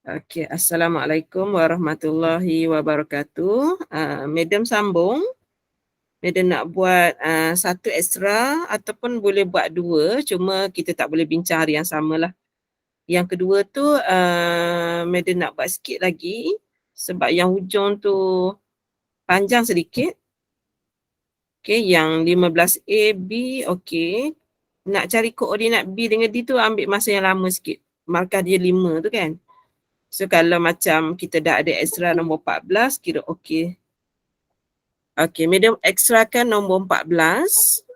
Okey, Assalamualaikum warahmatullahi wabarakatuh. Madam sambung. Madam nak buat satu ekstra ataupun boleh buat dua, cuma kita tak boleh bincang hari yang sama lah. Yang kedua tu, Madam nak buat sikit lagi sebab yang hujung tu panjang sedikit. Okey, yang 15A, B, okey. Nak cari koordinat B dengan D tu ambil masa yang lama sikit. Markah dia 5 tu kan. So kalau macam kita dah ada ekstra nombor 14, kira okey. Okey, Madam ekstrakan nombor 14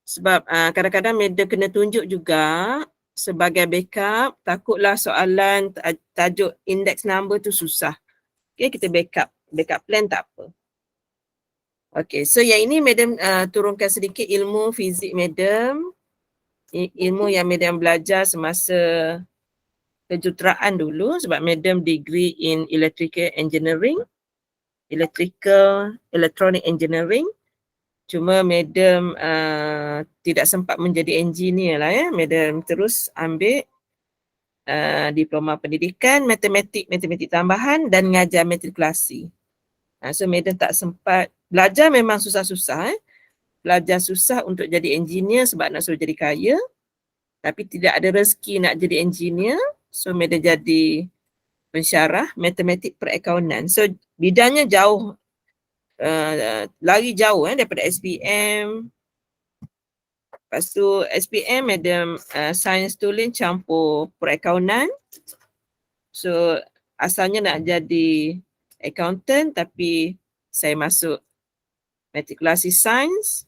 sebab kadang-kadang Madam kena tunjuk juga sebagai backup. Takutlah soalan tajuk index number tu susah. Okey, kita backup plan tak apa. Okey, so yang ini Madam turunkan sedikit ilmu fizik Madam. Ilmu yang Madam belajar semasa kejuruteraan dulu sebab Madam degree in electrical engineering, electronic engineering. Cuma Madam tidak sempat menjadi engineer lah ya. Madam terus ambil diploma pendidikan, matematik tambahan dan ngajar matrikulasi. So Madam tak sempat belajar, memang susah-susah. Belajar susah untuk jadi engineer sebab nak suruh jadi kaya. Tapi tidak ada rezeki nak jadi engineer. So Madam jadi pensyarah matematik perakaunan. So bidangnya jauh, lari jauh daripada SPM. Lepas tu SPM Madam sains tulen campur perakaunan. So asalnya nak jadi accountant tapi saya masuk matrikulasi sains.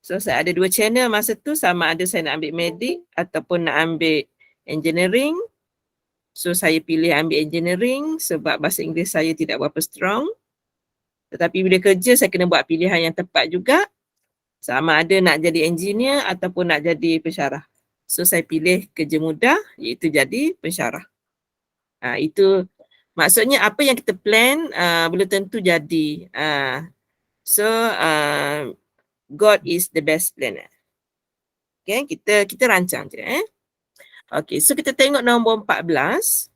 So saya ada dua channel masa tu, sama ada saya nak ambil medik ataupun nak ambil engineering. So saya pilih ambil engineering sebab bahasa Inggeris saya tidak berapa strong. Tetapi bila kerja saya kena buat pilihan yang tepat juga. Sama ada nak jadi engineer ataupun nak jadi pensyarah. So saya pilih kerja mudah iaitu jadi pensyarah. Itu maksudnya apa yang kita plan belum tentu jadi. So God is the best planner. Okay, kita rancang je. Okay, so kita tengok nombor 14.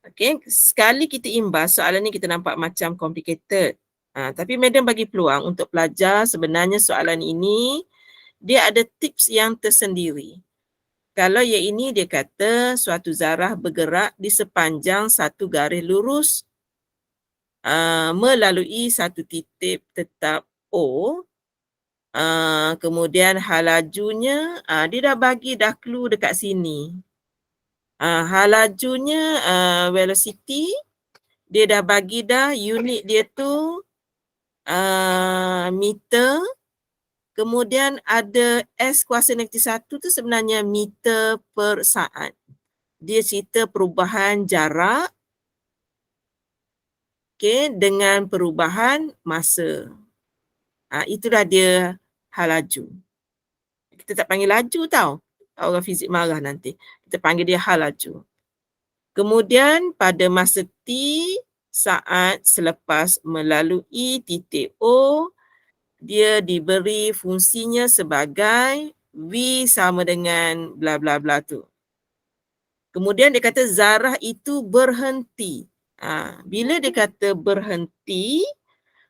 Okay, sekali kita imbas soalan ni kita nampak macam complicated. Tapi Madam bagi peluang untuk pelajar. Sebenarnya soalan ini dia ada tips yang tersendiri. Kalau yang ini dia kata suatu zarah bergerak di sepanjang satu garis lurus melalui satu titik tetap O. Kemudian halajunya dia dah bagi dah clue dekat sini. Halajunya velocity dia dah bagi dah, unit dia tu meter. Kemudian ada S kuasa negatif 1 tu sebenarnya meter per saat. Dia cerita perubahan jarak dengan perubahan masa. Itulah dia hal laju. Kita tak panggil laju tau. Orang fizik marah nanti. Kita panggil dia hal laju. Kemudian pada masa T saat selepas melalui titik O, dia diberi fungsinya sebagai V sama dengan bla bla bla tu. Kemudian dia kata zarah itu berhenti. Bila dia kata berhenti,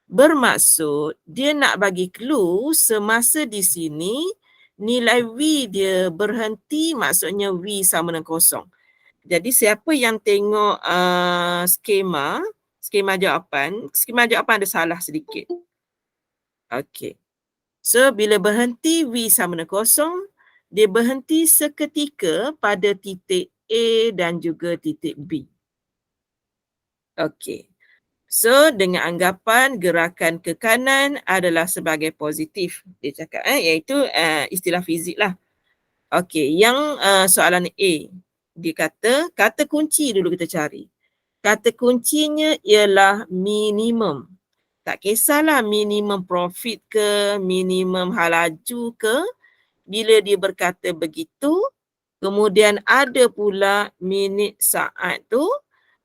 bermaksud dia nak bagi clue semasa di sini nilai V dia berhenti, maksudnya V sama dengan kosong. Jadi siapa yang tengok skema jawapan ada salah sedikit. Okey. So bila berhenti V sama dengan kosong, dia berhenti seketika pada titik A dan juga titik B. Okey. So dengan anggapan gerakan ke kanan adalah sebagai positif. Dia cakap iaitu istilah fizik lah. Okey, yang soalan A. Dia kata kunci dulu kita cari. Kata kuncinya ialah minimum. Tak kisahlah minimum profit ke, minimum halaju ke. Bila dia berkata begitu, kemudian ada pula minit saat tu,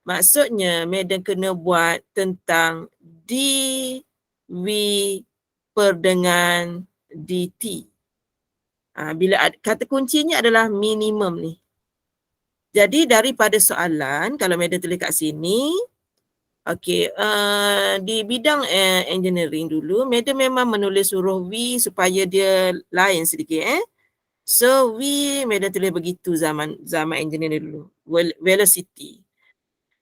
maksudnya Madam kena buat tentang dV per dengan dt. Bila kata kuncinya adalah minimum ni. Jadi daripada soalan, kalau madam tulis kat sini, okey, di bidang engineering dulu, madam memang menulis huruf V supaya dia lain sedikit. So V madam tulis begitu zaman engineering dulu. Velocity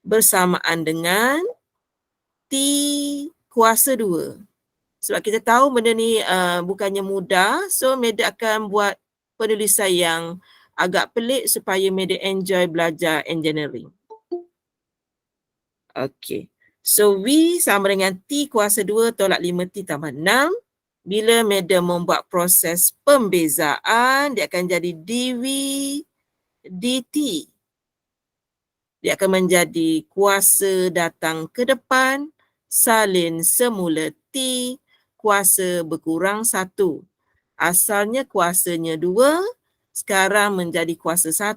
bersamaan dengan T kuasa 2. Sebab kita tahu benda ni bukannya mudah, so madam akan buat penulisan yang agak pelik supaya madam enjoy belajar engineering. Okey. So V sama dengan T kuasa 2 tolak 5T tambah 6. Bila madam membuat proses pembezaan, dia akan jadi dV dt. Dia akan menjadi kuasa datang ke depan salin semula T kuasa berkurang 1. Asalnya kuasanya 2, sekarang menjadi kuasa 1,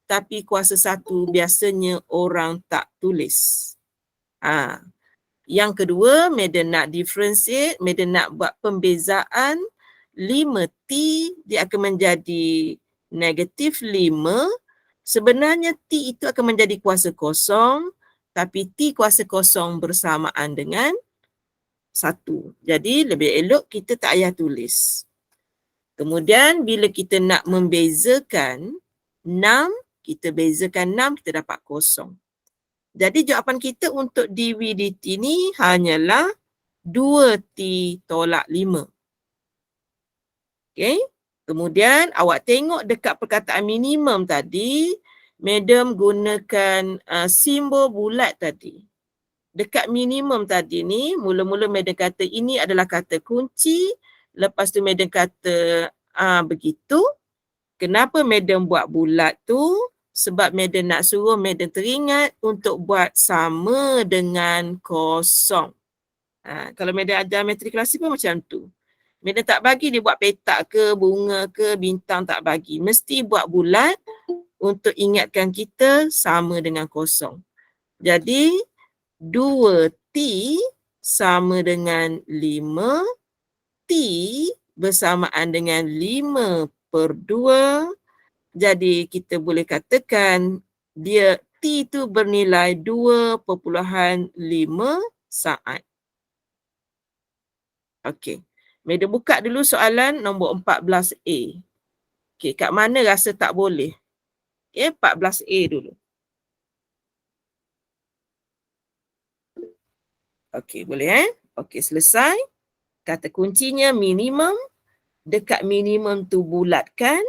tapi kuasa 1 biasanya orang tak tulis. Yang kedua, madam nak differentiate, madam nak buat pembezaan 5T, dia akan menjadi negatif 5. Sebenarnya T itu akan menjadi kuasa kosong, tapi T kuasa kosong bersamaan dengan 1. Jadi lebih elok kita tak payah tulis. Kemudian bila kita nak membezakan 6, kita bezakan 6, kita dapat kosong. Jadi jawapan kita untuk dV dt ni hanyalah 2T tolak 5. Okey. Kemudian awak tengok dekat perkataan minimum tadi, madam gunakan simbol bulat tadi. Dekat minimum tadi ni, mula-mula madam kata ini adalah kata kunci. Lepas tu madam kata begitu. Kenapa madam buat bulat tu? Sebab madam nak suruh madam teringat untuk buat sama dengan kosong. Kalau madam ajar matrikulasi pun macam tu. Madam tak bagi dia buat petak ke, bunga ke, bintang, tak bagi. Mesti buat bulat untuk ingatkan kita sama dengan kosong. Jadi 2T sama dengan 5. T bersamaan dengan 5/2. Jadi kita boleh katakan dia T itu bernilai 2.5 saat. Okey. Madam buka dulu soalan nombor 14A. Okey, kat mana rasa tak boleh? Okey, 14A dulu. Okey, boleh Okey, selesai. Kata kuncinya minimum. Dekat minimum tu bulatkan.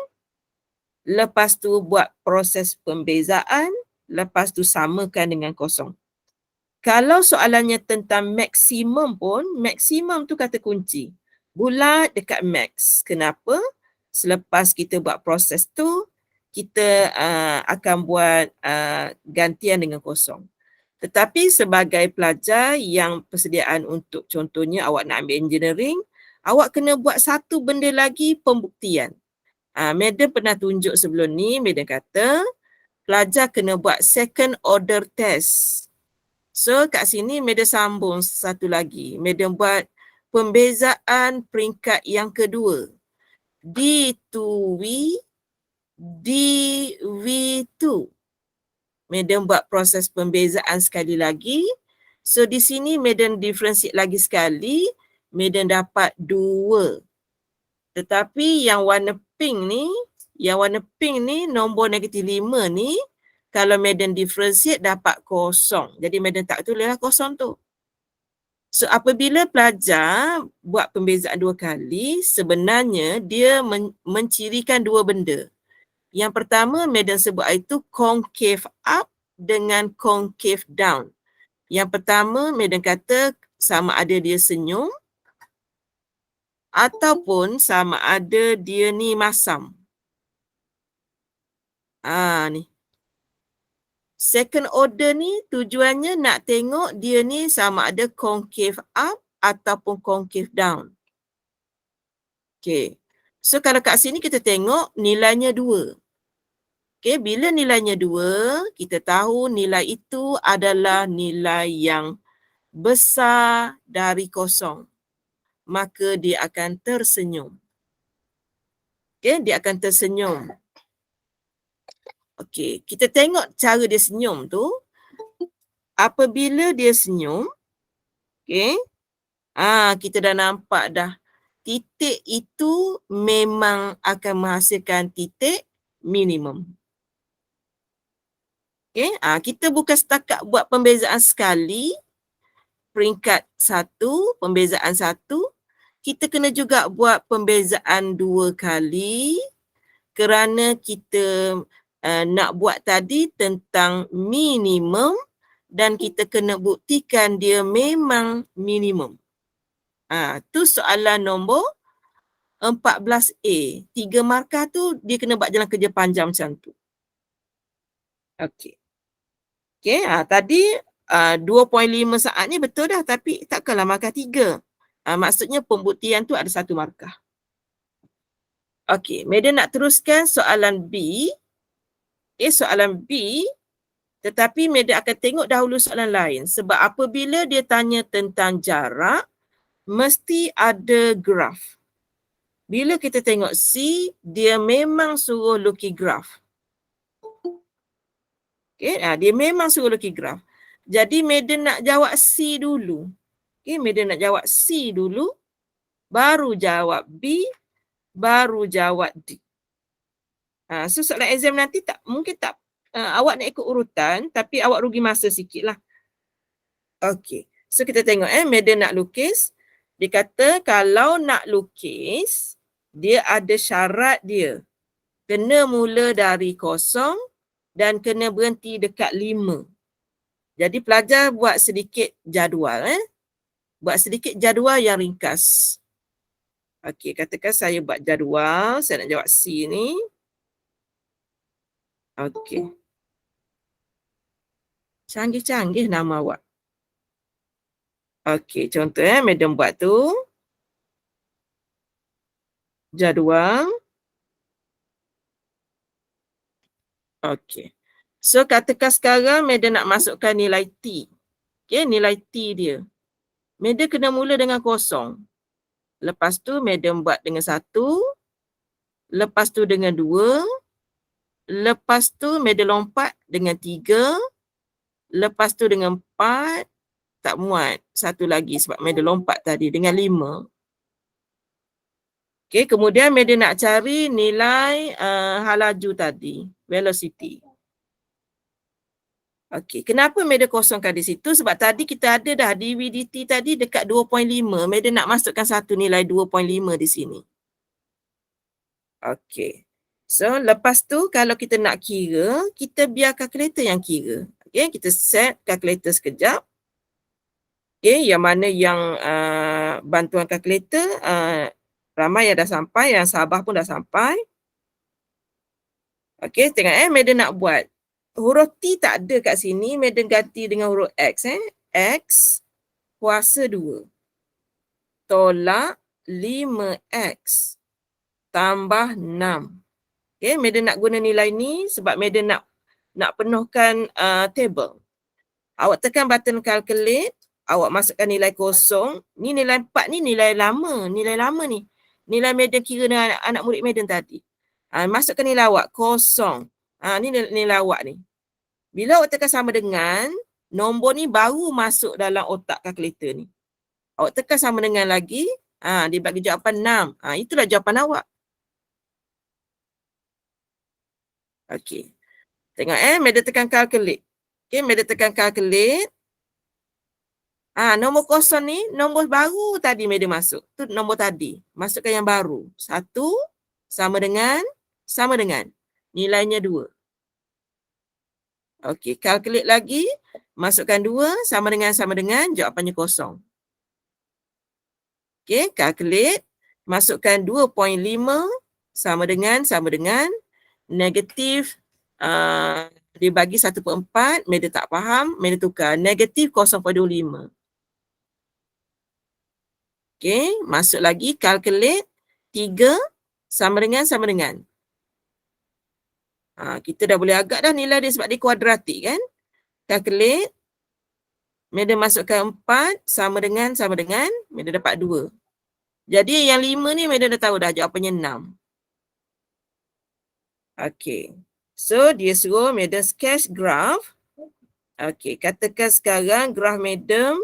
Lepas tu buat proses pembezaan. Lepas tu samakan dengan kosong. Kalau soalannya tentang maksimum pun, maksimum tu kata kunci. Bulat dekat max. Kenapa? Selepas kita buat proses tu, kita akan buat gantian dengan kosong. Tetapi sebagai pelajar yang persediaan untuk contohnya awak nak ambil engineering, awak kena buat satu benda lagi, pembuktian. Madam pernah tunjuk sebelum ni, madam kata pelajar kena buat second order test. So kat sini madam sambung satu lagi. Madam buat pembezaan peringkat yang kedua. D2V, DV2. Madam buat proses pembezaan sekali lagi. So di sini madam differentiate lagi sekali. Madam dapat 2. Tetapi yang warna pink ni, nombor negatif 5 ni, kalau madam differentiate dapat kosong. Jadi madam tak tulislah kosong tu. So apabila pelajar buat pembezaan 2 kali, sebenarnya dia mencirikan 2 benda. Yang pertama madam sebut itu concave up dengan concave down. Yang pertama madam kata sama ada dia senyum ataupun sama ada dia ni masam. Ni. Second order ni tujuannya nak tengok dia ni sama ada concave up ataupun concave down. Okay. So kalau kat sini kita tengok nilainya 2. Okay, bila nilainya 2, kita tahu nilai itu adalah nilai yang besar dari kosong. Maka dia akan tersenyum. Okay, dia akan tersenyum. Okay, kita tengok cara dia senyum tu. Apabila dia senyum, okay, kita dah nampak dah. Titik itu memang akan menghasilkan titik minimum. Okay, kita bukan setakat buat pembezaan sekali, peringkat 1, pembezaan 1, kita kena juga buat pembezaan 2 kali kerana kita nak buat tadi tentang minimum dan kita kena buktikan dia memang minimum. Tu soalan nombor 14A. 3 markah tu dia kena buat jalan kerja panjang macam tu. Okey. Okey, tadi 2.5 saat ni betul dah tapi takkanlah markah 3. Maksudnya pembuktian tu ada 1 markah. Okey, Madam nak teruskan soalan B. Soalan B, tetapi Madam akan tengok dahulu soalan lain. Sebab apabila dia tanya tentang jarak, mesti ada graf. Bila kita tengok C, dia memang suruh lukis graf. Okay, dia memang suruh lukis graf. Jadi Madam nak jawab C dulu. Okay, Madam nak jawab C dulu, baru jawab B, baru jawab D. So soalan exam nanti mungkin awak nak ikut urutan tapi awak rugi masa sikit lah. Okey. So kita tengok Madam nak lukis. Dia kata kalau nak lukis, dia ada syarat dia. Kena mula dari 0 dan kena berhenti dekat 5. Jadi pelajar buat sedikit jadual. Buat sedikit jadual yang ringkas. Okey, katakan saya buat jadual. Saya nak jawab C ni. Okey. Canggih-canggih nama awak. Okey, contoh Madam buat tu. Jadual. Okey. So katakan sekarang Madam nak masukkan nilai T. Okey, nilai T dia. Madam kena mula dengan 0. Lepas tu Madam buat dengan 1. Lepas tu dengan 2. Lepas tu Madam lompat dengan 3. Lepas tu dengan 4. Tak muat. 1 lagi sebab Madam lompat tadi dengan 5. Okey, kemudian Madam nak cari nilai halaju tadi, velocity. Okey, kenapa Madam kosongkan di situ? Sebab tadi kita ada dah dV/dt tadi dekat 2.5. Madam nak masukkan satu nilai 2.5 di sini. Okey. So, lepas tu kalau kita nak kira, kita biar kalkulator yang kira. Okey, kita set kalkulator sekejap. Okey, yang mana yang bantuan kalkulator ramai yang dah sampai, yang Sabah pun dah sampai. Okey, tengok Madam nak buat. Huruf T tak ada kat sini, Madam ganti dengan huruf X. X kuasa 2 tolak 5X tambah 6. Okay, Madam nak guna nilai ni sebab Madam nak penuhkan table. Awak tekan button calculate, awak masukkan nilai 0. Ni nilai 4 ni nilai lama ni. Nilai Madam kira dengan anak murid Madam tadi. Masukkan nilai awak 0. Ni nilai awak ni. Bila awak tekan sama dengan, nombor ni baru masuk dalam otak kalkulator ni. Awak tekan sama dengan lagi, dia bagi jawapan 6. Itulah jawapan awak. Okey. Tengok Madam tekan calculate. Okey, Madam tekan calculate. Nombor 0 ni, nombor baru tadi Madam masuk. Tu nombor tadi. Masukkan yang baru. 1 sama dengan. Nilainya 2. Okey, calculate lagi. Masukkan 2 sama dengan. Jawapannya 0. Okey, calculate. Masukkan 2.5 sama dengan. Negatif. Dia bagi 1/4. Madam tak faham. Madam tukar. Negatif 0.25. Okey, masuk lagi. Calculate. 3 sama dengan. Kita dah boleh agak dah nilai dia sebab dia kuadratik kan. Calculate. Madam masukkan 4 sama dengan. Madam dapat 2. Jadi yang 5 ni Madam dah tahu dah jawapannya 6. Okey. So, dia suruh Madam sketch graph. Okey, katakan sekarang graf Madam.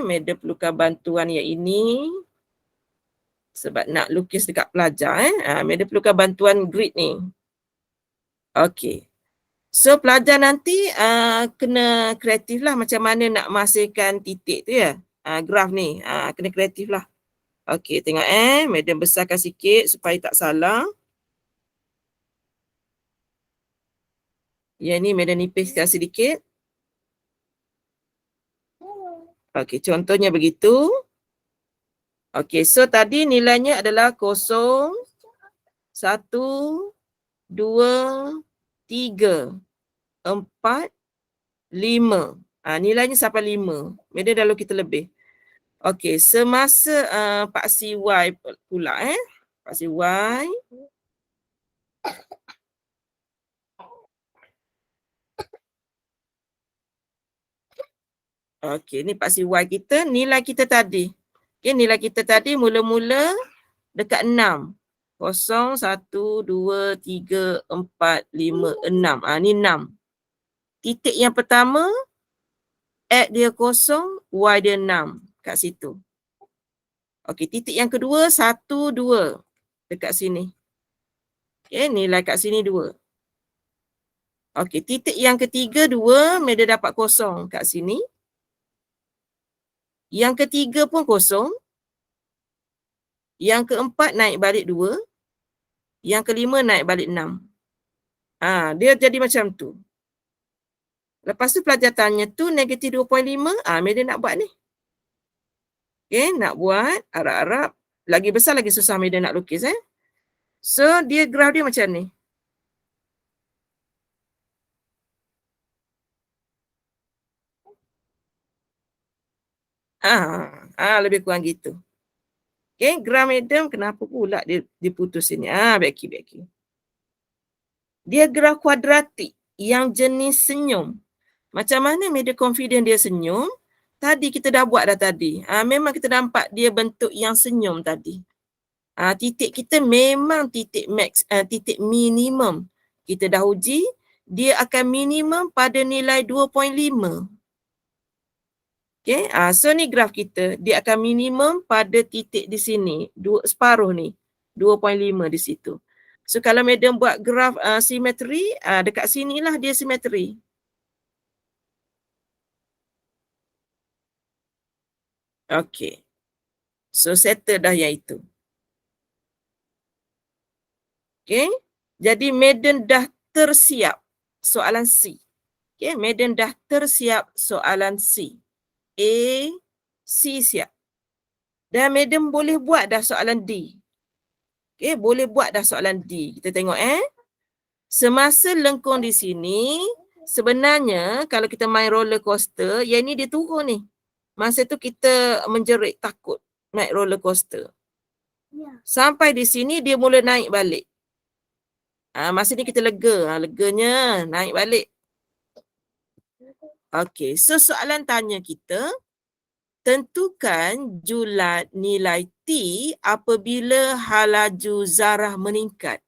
Madam perlukan bantuan yang ini. Sebab nak lukis dekat pelajar. Madam perlukan bantuan grid ni. Okey. So, pelajar nanti kena kreatif lah macam mana nak menghasilkan titik tu ya. Graf ni. Kena kreatif lah. Okey, tengok Madam besarkan sikit supaya tak salah. Yang ni Madam nipiskan sedikit. Okey, contohnya begitu. Okey, so tadi nilainya adalah 0, 1, 2, 3, 4, 5. Nilainya sampai 5. Madam dah lukis terlebih. Okey, semasa Pak Si Y pula Pak Si Y. Okey, ni Pak Si Y kita, nilai kita tadi. Okey, nilai kita tadi mula-mula dekat 6. 0, 1, 2, 3, 4, 5, 6. Ni 6. Titik yang pertama, X dia 0, Y dia 6 kat situ. Okey, titik yang kedua 1, 2 dekat sini. Okey, nilai kat sini 2. Okey, titik yang ketiga 2, Madam dapat 0 kat sini. Yang ketiga pun 0. Yang keempat naik balik 2. Yang kelima naik balik 6. Dia jadi macam tu. Lepas tu pelajar tanya tu negatif 2.5. Madam nak buat ni. Okay, nak buat Arab-Arab. Lagi besar lagi susah Madam nak lukis. So, dia graf dia macam ni. Lebih kurang gitu. Okay, graf Madam kenapa pula dia putus sini? Baik. Dia graf kuadratik yang jenis senyum. Macam mana Madam confident dia senyum? Tadi kita dah buat dah tadi. Memang kita nampak dia bentuk yang senyum tadi. Titik kita memang titik max, titik minimum. Kita dah uji, dia akan minimum pada nilai 2.5. Okay, so ni graf kita. Dia akan minimum pada titik di sini. Separuh ni. 2.5 di situ. So kalau Madam buat graf simetri, dekat sinilah dia simetri. Okay. So settle dah yang itu. Okay. Jadi Madam dah tersiap soalan C. Okay. Madam dah tersiap soalan C. A, C siap. Dan Madam boleh buat dah soalan D. Okay. Boleh buat dah soalan D. Kita tengok semasa lengkung di sini, sebenarnya kalau kita main roller coaster, yang ni dia turun ni. Masa tu kita menjerit takut naik roller coaster. Sampai di sini dia mula naik balik. Masa ni kita lega. Leganya naik balik. Okey, so soalan tanya kita, tentukan julat nilai T apabila halaju zarah meningkat.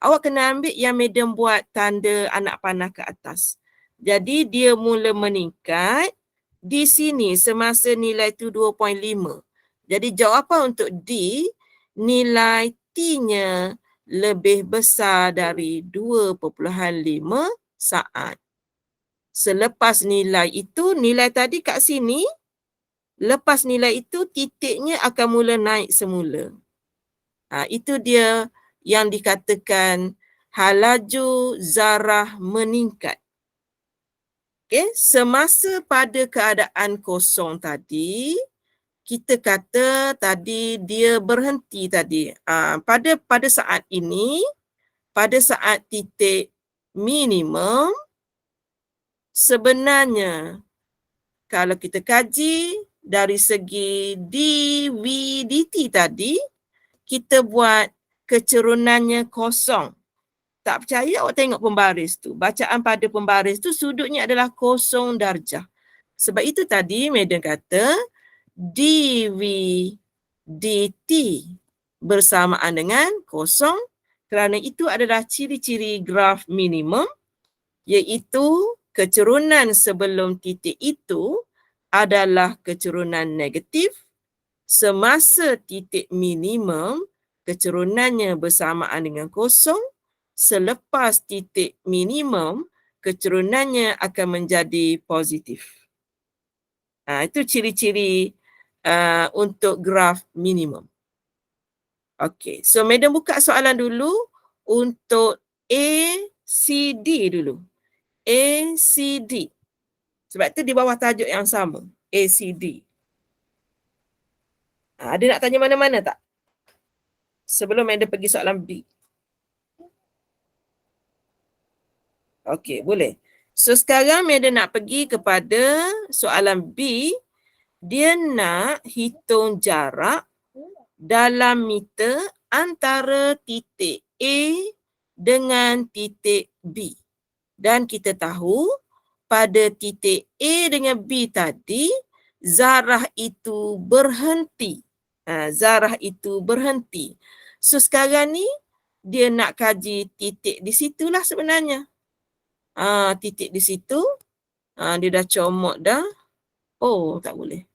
Awak kena ambil yang Madam buat tanda anak panah ke atas. Jadi dia mula meningkat di sini semasa nilai tu 2.5. Jadi jawapan untuk D, nilai T-nya lebih besar dari 2.5 saat. Selepas nilai itu, nilai tadi kat sini, lepas nilai itu titiknya akan mula naik semula. Itu dia yang dikatakan halaju zarah meningkat. Okay, semasa pada keadaan kosong tadi, kita kata tadi dia berhenti tadi. Pada saat ini, pada saat titik minimum, sebenarnya kalau kita kaji dari segi dV dt tadi, kita buat kecerunannya kosong. Tak percaya awak tengok pembaris tu. Bacaan pada pembaris tu sudutnya adalah 0 darjah. Sebab itu tadi Madam kata dV dt bersamaan dengan 0 Kerana itu adalah ciri-ciri graf minimum, iaitu kecerunan sebelum titik itu adalah kecerunan negatif. Semasa titik minimum, kecerunannya bersamaan dengan kosong. Selepas titik minimum, kecerunannya akan menjadi positif. Itu ciri-ciri untuk graf minimum. Okey, so madam buka soalan dulu untuk ACD dulu. ACD. Sebab tu di bawah tajuk yang sama, ACD. Ada nak tanya mana-mana tak? Sebelum madam pergi soalan B. Okey, boleh. So sekarang madam nak pergi kepada soalan B. Dia nak hitung jarak dalam meter antara titik A dengan titik B. Dan kita tahu pada titik A dengan B tadi, zarah itu berhenti. Zarah itu berhenti. So sekarang ni dia nak kaji titik di situlah sebenarnya. Titik di situ. Dia dah comot dah. Oh, tak boleh.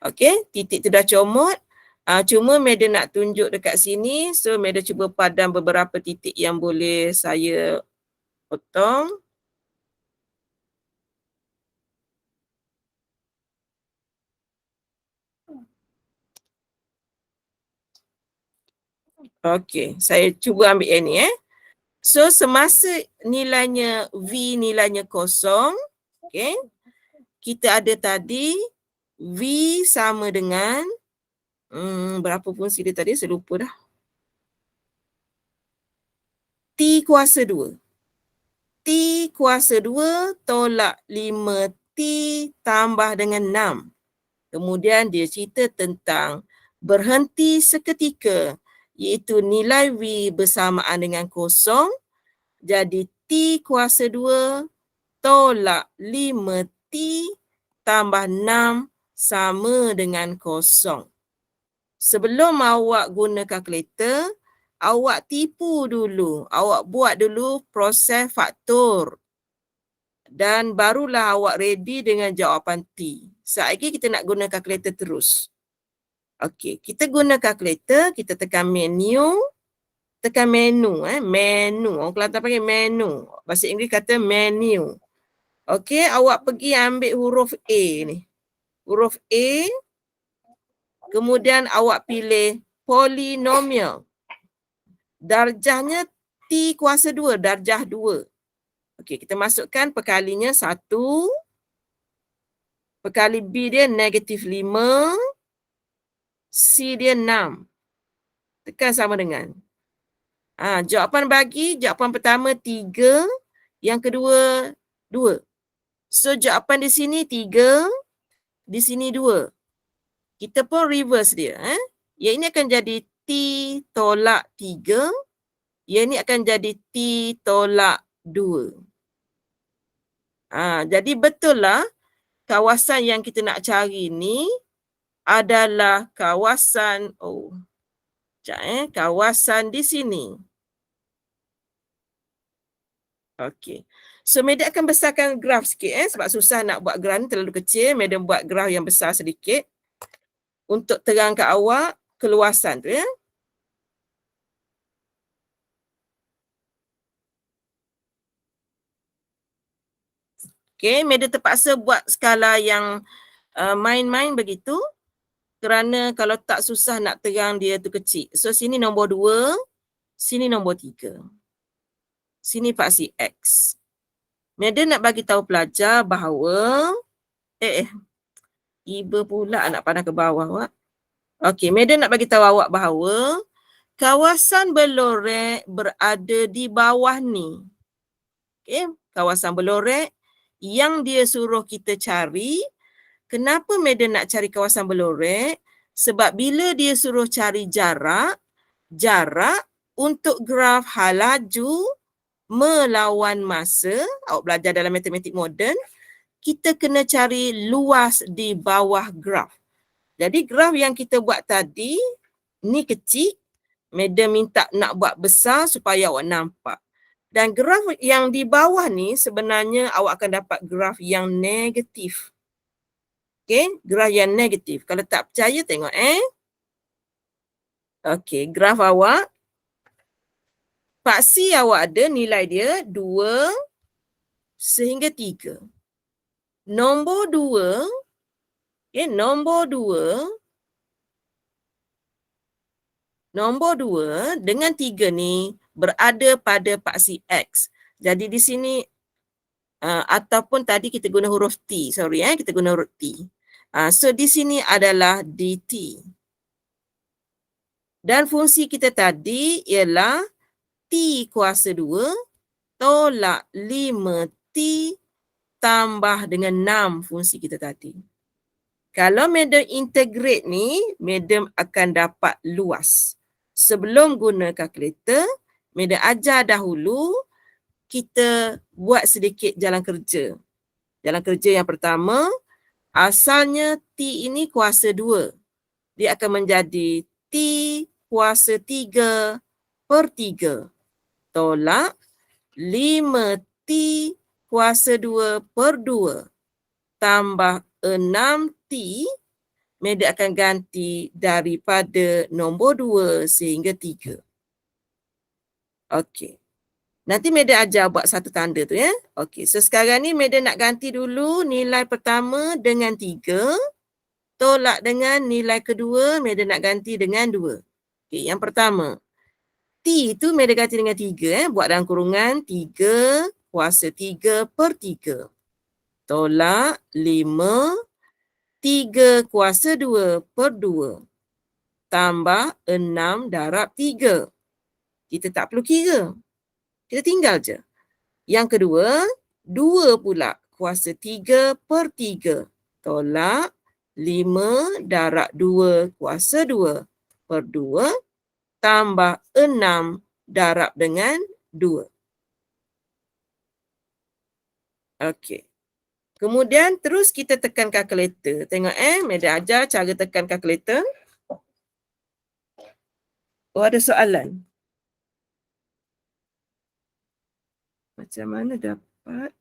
Okey, titik tu dah comot. Cuma madam nak tunjuk dekat sini. So madam cuba padam beberapa titik yang boleh saya potong. Okey, saya cuba ambil yang ni. So semasa nilainya V nilainya kosong, okey, kita ada tadi V sama dengan berapa fungsi dia tadi, saya lupa dah. T kuasa 2. T kuasa 2 tolak 5T tambah dengan 6. Kemudian dia cerita tentang berhenti seketika, iaitu nilai V bersamaan dengan kosong. Jadi T kuasa 2 tolak 5T tambah 6 sama dengan kosong. Sebelum awak guna kalkulator, awak tipu dulu. Awak buat dulu proses faktor. Dan barulah awak ready dengan jawapan T. Saat lagi kita nak guna kalkulator terus. Okey, kita guna kalkulator, kita tekan menu. Tekan menu. Menu. Orang Kelantan panggil menu. Bahasa Inggeris kata menu. Okey, awak pergi ambil huruf A ni. Huruf A. Kemudian awak pilih polinomial. Darjahnya T kuasa 2, darjah 2. Okey, kita masukkan perkalinya 1. Perkali B dia negatif 5. C dia 6. Tekan sama dengan. Jawapan bagi, jawapan pertama 3. Yang kedua 2. So jawapan di sini 3. Di sini 2. Kita pun reverse dia. Yang ini akan jadi T tolak 3. Yang ini akan jadi T tolak 2. Jadi betul lah kawasan yang kita nak cari ni adalah kawasan, kawasan di sini. Okey. So madam akan besarkan graf sikit sebab susah nak buat graf ni terlalu kecil. Madam buat graf yang besar sedikit untuk terangkan awak keluasan tu . Okey, madam terpaksa buat skala yang main-main begitu kerana kalau tak susah nak terang dia tu kecil. So sini nombor 2, sini nombor 3. Sini paksi X. Madam nak bagi tahu pelajar bahawa iba pula nak pandang ke bawah awak. Okey, madam nak bagi tahu awak bahawa kawasan berlorek berada di bawah ni. Okey, kawasan berlorek yang dia suruh kita cari. Kenapa madam nak cari kawasan berlorek? Sebab bila dia suruh cari jarak untuk graf hal laju melawan masa, awak belajar dalam matematik moden, kita kena cari luas di bawah graf. Jadi graf yang kita buat tadi, ni kecil, Madam minta nak buat besar supaya awak nampak. Dan graf yang di bawah ni sebenarnya awak akan dapat graf yang negatif. Okey, graf yang negatif. Kalau tak percaya tengok Okey, graf awak. Paksi awak ada nilai dia 2 sehingga 3. Nombor 2, nombor 2 dengan 3 ni berada pada paksi X. Jadi di sini ataupun tadi kita guna huruf T. Sorry kita guna huruf T. So di sini adalah dt. Dan fungsi kita tadi ialah T kuasa 2 tolak 5T tambah dengan 6 fungsi kita tadi. Kalau madam integrate ni, madam akan dapat luas. Sebelum guna kalkulator, madam ajar dahulu kita buat sedikit jalan kerja. Jalan kerja yang pertama, asalnya T ini kuasa 2. Dia akan menjadi T kuasa 3 per 3 tolak 5T kuasa 2 per 2 tambah 6T. Madam akan ganti daripada nombor 2 sehingga 3. Okey. Nanti madam ajar buat satu tanda tu Okey, so sekarang ni madam nak ganti dulu nilai pertama dengan 3 tolak dengan nilai kedua, madam nak ganti dengan 2. Okey, yang pertama. T tu madam ganti dengan 3 buat dalam kurungan 3 kuasa 3 per 3 tolak 5 3 kuasa 2 per 2 tambah 6 darab 3. Kita tak perlu kira. Kita tinggal je. Yang kedua, 2 pula kuasa 3 per 3 tolak 5 darab 2 kuasa 2 per 2 tambah 6 darab dengan 2. Okey. Kemudian terus kita tekan kalkulator. Tengok madam ajar cara tekan kalkulator. Oh, ada soalan. Macam mana dapat?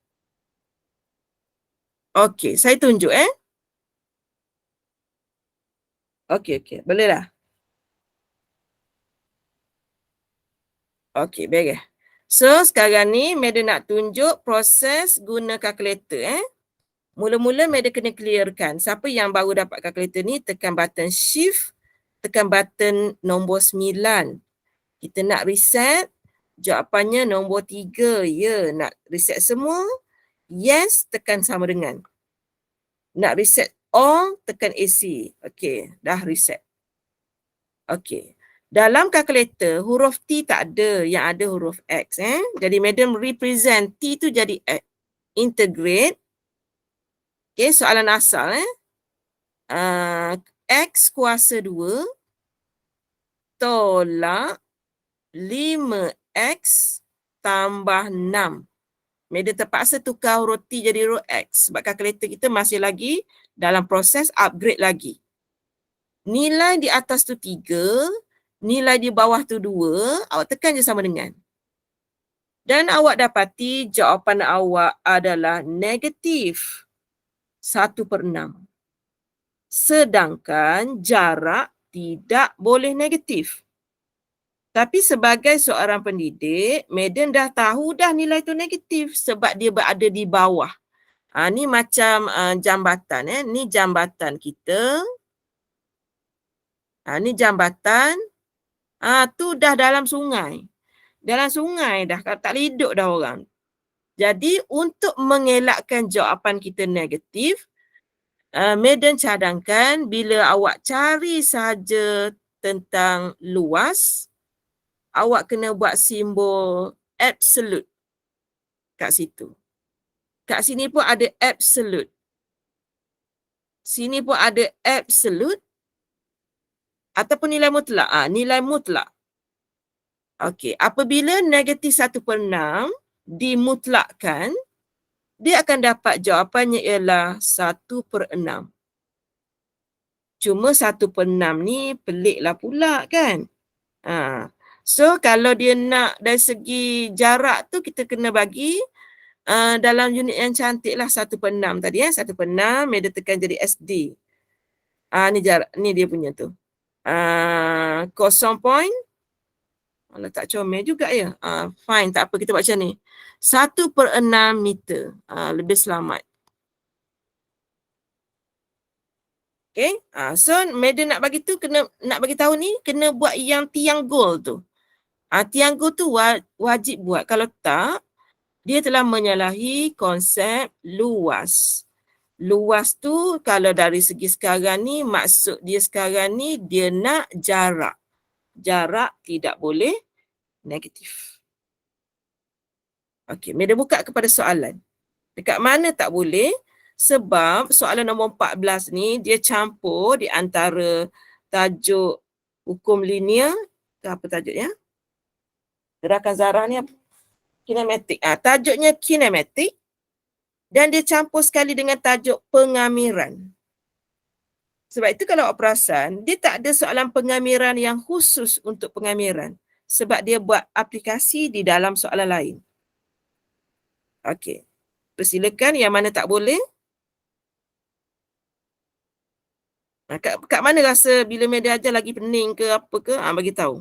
Okey, saya tunjuk Okey, boleh dah. Okey, baik. So, sekarang ni madam nak tunjuk proses guna kalkulator Mula-mula madam kena clearkan. Siapa yang baru dapat kalkulator ni, tekan button shift, tekan button nombor 9. Kita nak reset, jawapannya nombor 3. Ya, nak reset semua. Yes, tekan sama dengan. Nak reset all, tekan AC. Okey, dah reset. Okey. Dalam kalkulator, huruf T tak ada, yang ada huruf X. Jadi, madam represent T tu jadi X. Integrate. Okey, soalan asal. X kuasa 2 tolak 5X tambah 6. Madam terpaksa tukar huruf T jadi huruf X sebab kalkulator kita masih lagi dalam proses upgrade lagi. Nilai di atas tu 3, nilai di bawah tu 2, awak tekan je sama dengan. Dan awak dapati jawapan awak adalah negatif 1/6. Sedangkan jarak tidak boleh negatif. Tapi sebagai seorang pendidik, madam dah tahu dah nilai tu negatif sebab dia berada di bawah. Ni macam jambatan. Ni jambatan kita. Ni jambatan. Tu dah dalam sungai. Dalam sungai dah, tak boleh hidup dah orang. Jadi untuk mengelakkan jawapan kita negatif, madam cadangkan bila awak cari sahaja tentang luas, awak kena buat simbol absolute kat situ. Kat sini pun ada absolute. Sini pun ada absolute ataupun nilai mutlak. Nilai mutlak. Okey, apabila negatif 1/6 dimutlakkan, dia akan dapat jawapannya ialah 1/6. Cuma 1/6 ni peliklah pula kan. So kalau dia nak dari segi jarak tu kita kena bagi dalam unit yang cantik lah 1/6 tadi 1/6 meter tekan jadi SD. Ni jarak, ni dia punya tu. 0 point, alah tak comel juga ya. Fine, tak apa kita buat macam ni. 1/6 meter. Lebih selamat. Okay. So Madam nak bagi tu nak bagi tahu ni kena buat yang tiang gol tu. Tiang gol tu wajib buat. Kalau tak, dia telah menyalahi konsep luas. Luas tu kalau dari segi sekarang ni, maksud dia sekarang ni dia nak jarak. Jarak tidak boleh negatif. Okey, Madam buka kepada soalan. Dekat mana tak boleh? Sebab soalan nombor 14 ni dia campur di antara tajuk hukum linear, apa tajuknya? Gerakan zarah ni apa? Kinematik. Tajuknya kinematik dan dia campur sekali dengan tajuk pengamiran. Sebab itu kalau awak perasan, dia tak ada soalan pengamiran yang khusus untuk pengamiran. Sebab dia buat aplikasi di dalam soalan lain. Okey. Persilakan yang mana tak boleh. Kat mana rasa bila media ajar lagi pening ke apa ke? Bagi tahu.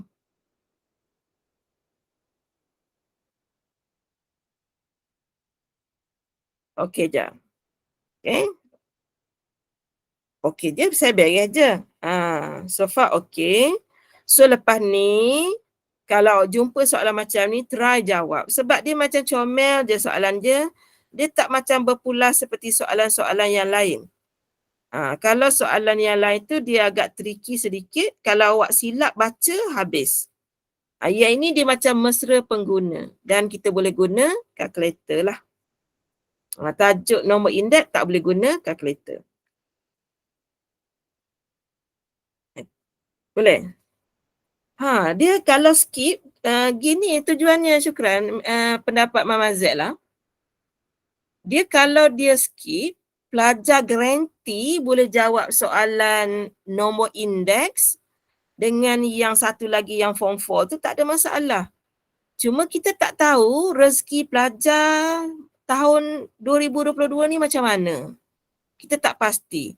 Okey je. Okay. Okey je, saya beres je. So far okey. So lepas ni, kalau jumpa soalan macam ni, try jawab. Sebab dia macam comel je soalan dia. Dia tak macam berpulas seperti soalan-soalan yang lain. Kalau soalan yang lain tu dia agak tricky sedikit. Kalau awak silap baca, habis. Yang ini dia macam mesra pengguna. Dan kita boleh guna kalkulator lah. Tajuk nombor indeks tak boleh guna kalkulator. Boleh? Dia kalau skip, gini tujuannya Syukran, pendapat Mama Z lah. Dia kalau dia skip, pelajar garanti boleh jawab soalan nombor indeks dengan yang satu lagi yang form 4 tu tak ada masalah. Cuma kita tak tahu rezeki pelajar tahun 2022 ni macam mana. Kita tak pasti.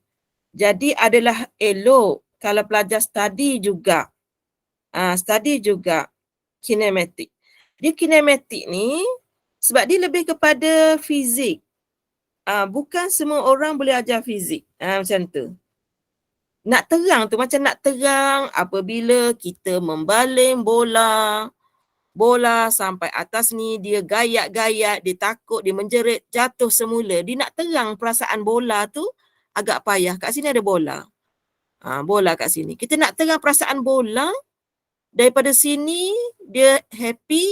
Jadi adalah elok kalau pelajar study juga kinematik. Dia kinematik ni sebab dia lebih kepada fizik. Bukan semua orang boleh ajar fizik. Macam tu. Nak terang tu macam nak terang apabila kita membaling bola sampai atas ni, dia gayat-gayat, dia takut, dia menjerit, jatuh semula. Dia nak terang perasaan bola tu agak payah. Kat sini ada bola. Bola kat sini. Kita nak terang perasaan bola, daripada sini dia happy,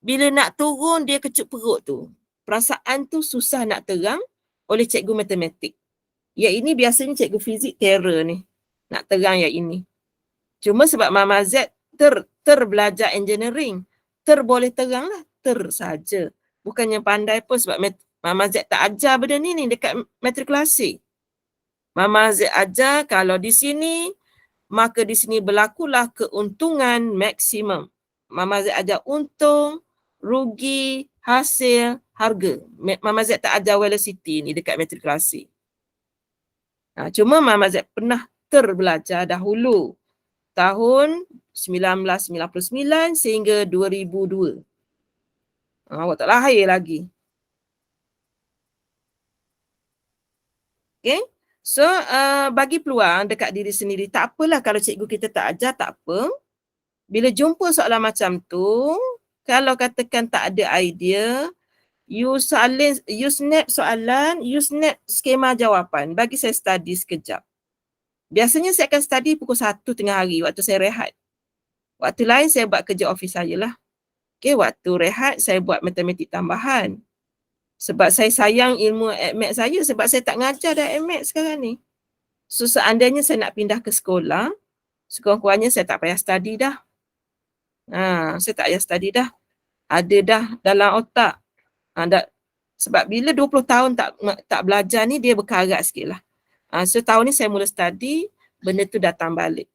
bila nak turun dia kecut perut tu. Perasaan tu susah nak terang oleh cikgu matematik. Yang ini biasanya cikgu fizik terror ni. Nak terang yang ini. Cuma sebab Mama Z terbelajar engineering, boleh terang lah, saja. Bukannya pandai pun sebab Mama Z tak ajar benda ni dekat matrikulasi. Mama Z ajar kalau di sini, maka di sini berlakulah keuntungan maksimum. Mama Z ajar untung, rugi, hasil, harga. Mama Z tak ajar velocity ni dekat matrikulasi. Cuma Mama Z pernah terbelajar dahulu. Tahun 1999 sehingga 2002. Awak tak lahir lagi. Okay. So, bagi peluang dekat diri sendiri. Tak apalah kalau cikgu kita tak ajar, tak apa. Bila jumpa soalan macam tu, kalau katakan tak ada idea, you snap soalan, you snap skema jawapan. Bagi saya study sekejap. Biasanya saya akan study pukul 1 tengah hari waktu saya rehat. Waktu lain saya buat kerja office saya lah. Okay, waktu rehat saya buat matematik tambahan. Sebab saya sayang ilmu AdMath saya sebab saya tak ngajar dah AdMath sekarang ni. So seandainya saya nak pindah ke sekolah, sekurang-kurangnya saya tak payah study dah. Saya tak payah study dah. Ada dah dalam otak. Sebab bila 20 tahun tak belajar ni dia berkarat sikit lah. So tahun ni saya mula study, benda tu datang balik.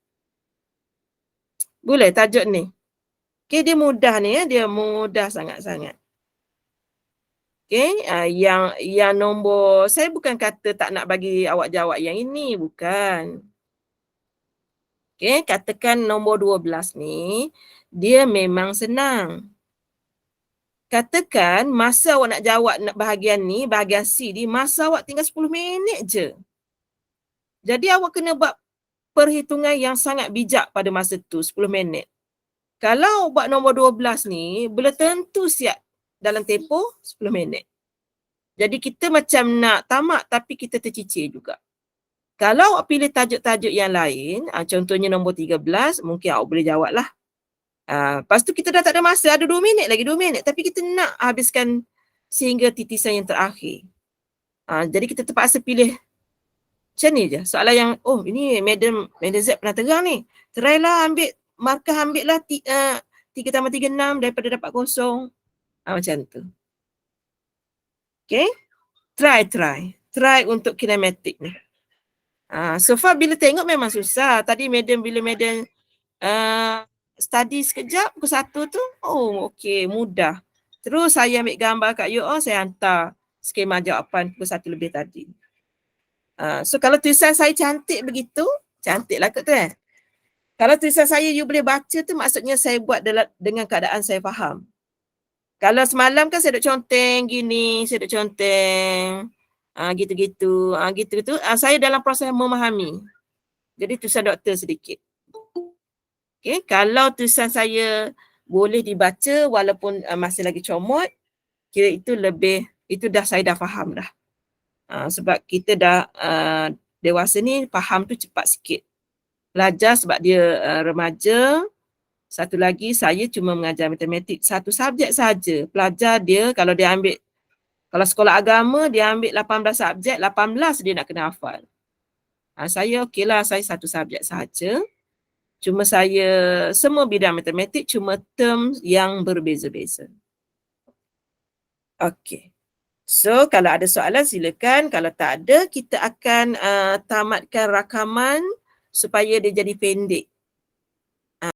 Boleh tajuk ni. Okay, dia mudah ni ya, dia mudah sangat-sangat. Okay, yang nombor, saya bukan kata tak nak bagi awak jawab yang ini, bukan. Okay, katakan nombor 12 ni, dia memang senang. Katakan masa awak nak jawab bahagian ni, bahagian C ni, masa awak tinggal 10 minit je. Jadi awak kena buat perhitungan yang sangat bijak pada masa tu, 10 minit. Kalau buat nombor 12 ni, belum tentu siap dalam tempoh 10 minit. Jadi kita macam nak tamat tapi kita tercicir juga. Kalau awak pilih tajuk-tajuk yang lain, contohnya nombor 13, mungkin awak boleh jawab lah. Lepas tu kita dah tak ada masa, ada 2 minit lagi, 2 minit. Tapi kita nak habiskan sehingga titisan yang terakhir. Jadi kita terpaksa pilih macam ni je. Soalan yang, oh ini Madam Z pernah terang ni. Try lah ambil, markah ambil lah 3+3=6 daripada dapat kosong. Macam tu. Okay. Try untuk kinematik ni. So far bila tengok memang susah. Tadi bila Madam study sekejap pukul 1 tu, oh okey, mudah. Terus saya ambil gambar kat you all, saya hantar skema jawapan pukul 1 lebih tadi. So kalau tulisan saya cantik begitu, cantik lah kot tu kan. Kalau tulisan saya you boleh baca tu, maksudnya saya buat dengan keadaan saya faham. Kalau semalam kan saya duk conteng gini, saya duk conteng gitu-gitu, gitu-gitu, saya dalam proses memahami. Jadi tulisan doktor sedikit. Okay, kalau tulisan saya boleh dibaca walaupun masih lagi comot, kira itu saya dah faham dah. Sebab kita dah dewasa ni faham tu cepat sikit. Pelajar sebab dia remaja. Satu lagi saya cuma mengajar matematik satu subjek saja. Pelajar dia kalau sekolah agama dia ambil 18 subjek, 18 dia nak kena hafal. Saya okeylah, saya satu subjek saja. Cuma saya semua bidang matematik, cuma term yang berbeza-beza. Okey. So kalau ada soalan silakan, kalau tak ada kita akan tamatkan rakaman supaya dia jadi pendek.